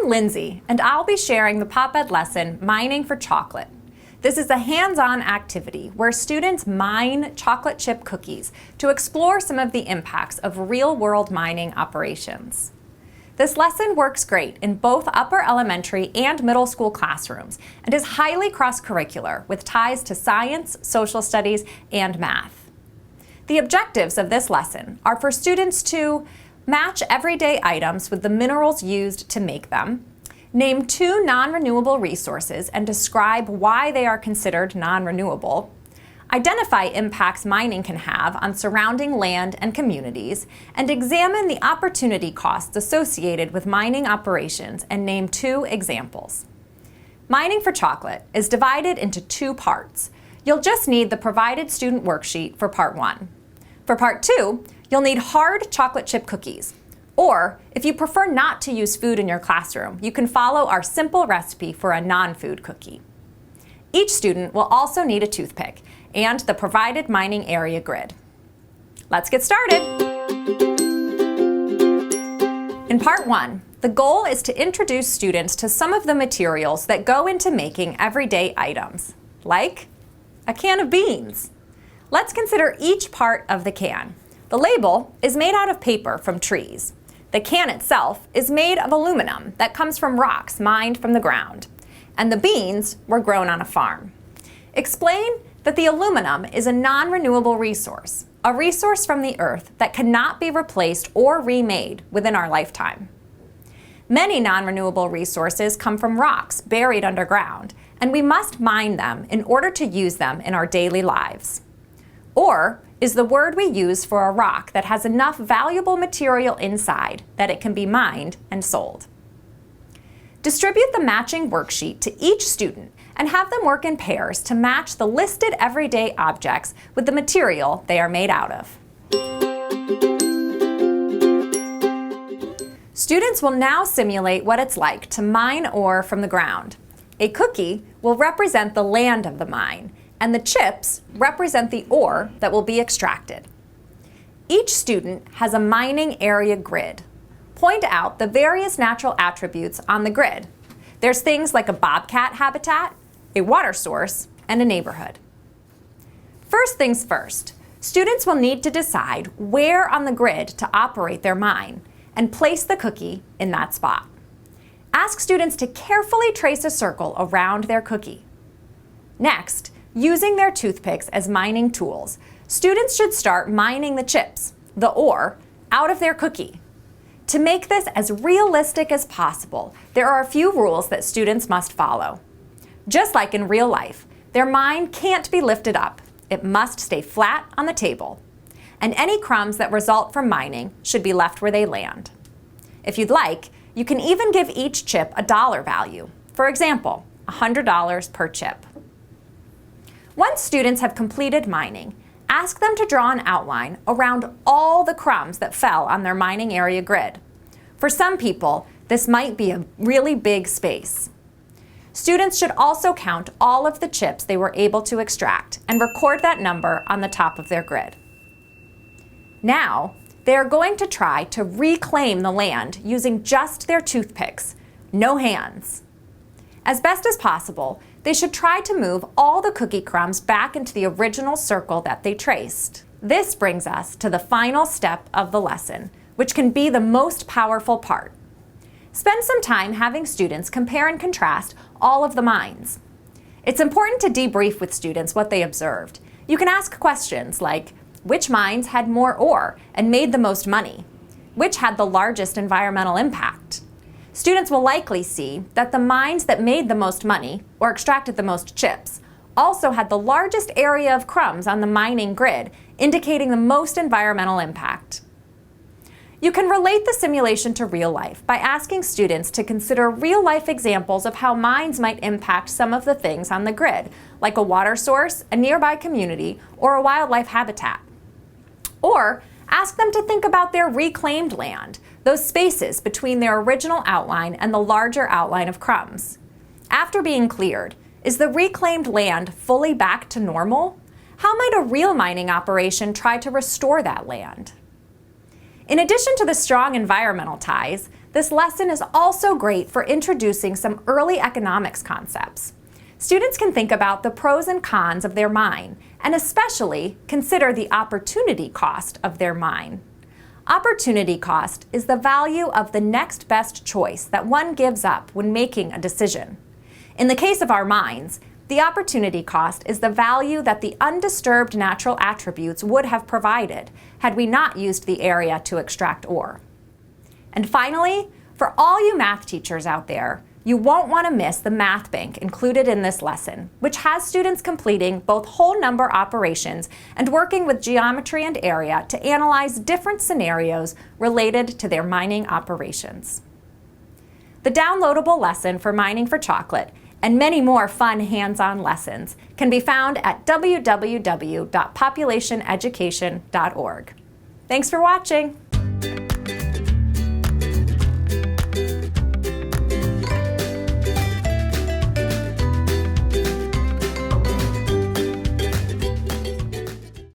I'm Lindsay, and I'll be sharing the Pop Ed lesson, Mining for Chocolate. This is a hands-on activity where students mine chocolate chip cookies to explore some of the impacts of real-world mining operations. This lesson works great in both upper elementary and middle school classrooms and is highly cross-curricular with ties to science, social studies, and math. The objectives of this lesson are for students to match everyday items with the minerals used to make them, name 2 non-renewable resources and describe why they are considered non-renewable, identify impacts mining can have on surrounding land and communities, and examine the opportunity costs associated with mining operations and name 2 examples. Mining for Chocolate is divided into 2 parts. You'll just need the provided student worksheet for part 1. For part 2, you'll need hard chocolate chip cookies. Or, if you prefer not to use food in your classroom, you can follow our simple recipe for a non-food cookie. Each student will also need a toothpick and the provided mining area grid. Let's get started. In part 1, the goal is to introduce students to some of the materials that go into making everyday items, like a can of beans. Let's consider each part of the can. The label is made out of paper from trees. The can itself is made of aluminum that comes from rocks mined from the ground. And the beans were grown on a farm. Explain that the aluminum is a non-renewable resource, a resource from the earth that cannot be replaced or remade within our lifetime. Many non-renewable resources come from rocks buried underground, and we must mine them in order to use them in our daily lives. Ore is the word we use for a rock that has enough valuable material inside that it can be mined and sold. Distribute the matching worksheet to each student and have them work in pairs to match the listed everyday objects with the material they are made out of. Students will now simulate what it's like to mine ore from the ground. A cookie will represent the land of the mine, and the chips represent the ore that will be extracted. Each student has a mining area grid. Point out the various natural attributes on the grid. There's things like a bobcat habitat, a water source, and a neighborhood. First things first, students will need to decide where on the grid to operate their mine and place the cookie in that spot. Ask students to carefully trace a circle around their cookie. Next, using their toothpicks as mining tools, students should start mining the chips, the ore, out of their cookie. To make this as realistic as possible, there are a few rules that students must follow. Just like in real life, their mine can't be lifted up. It must stay flat on the table. And any crumbs that result from mining should be left where they land. If you'd like, you can even give each chip a dollar value. For example, $100 per chip. Once students have completed mining, ask them to draw an outline around all the crumbs that fell on their mining area grid. For some people, this might be a really big space. Students should also count all of the chips they were able to extract and record that number on the top of their grid. Now, they are going to try to reclaim the land using just their toothpicks, no hands. As best as possible, they should try to move all the cookie crumbs back into the original circle that they traced. This brings us to the final step of the lesson, which can be the most powerful part. Spend some time having students compare and contrast all of the mines. It's important to debrief with students what they observed. You can ask questions like, which mines had more ore and made the most money? Which had the largest environmental impact? Students will likely see that the mines that made the most money or extracted the most chips also had the largest area of crumbs on the mining grid, indicating the most environmental impact. You can relate the simulation to real life by asking students to consider real-life examples of how mines might impact some of the things on the grid, like a water source, a nearby community, or a wildlife habitat. Or ask them to think about their reclaimed land, those spaces between their original outline and the larger outline of crumbs. After being cleared, is the reclaimed land fully back to normal? How might a real mining operation try to restore that land? In addition to the strong environmental ties, This lesson is also great for introducing some early economics concepts. Students can think about the pros and cons of their mine, and especially consider the opportunity cost of their mine. Opportunity cost is the value of the next best choice that one gives up when making a decision. In the case of our mines, the opportunity cost is the value that the undisturbed natural attributes would have provided had we not used the area to extract ore. And finally, for all you math teachers out there, you won't want to miss the math bank included in this lesson, which has students completing both whole number operations and working with geometry and area to analyze different scenarios related to their mining operations. The downloadable lesson for Mining for Chocolate and many more fun hands-on lessons can be found at www.populationeducation.org. Thanks for watching.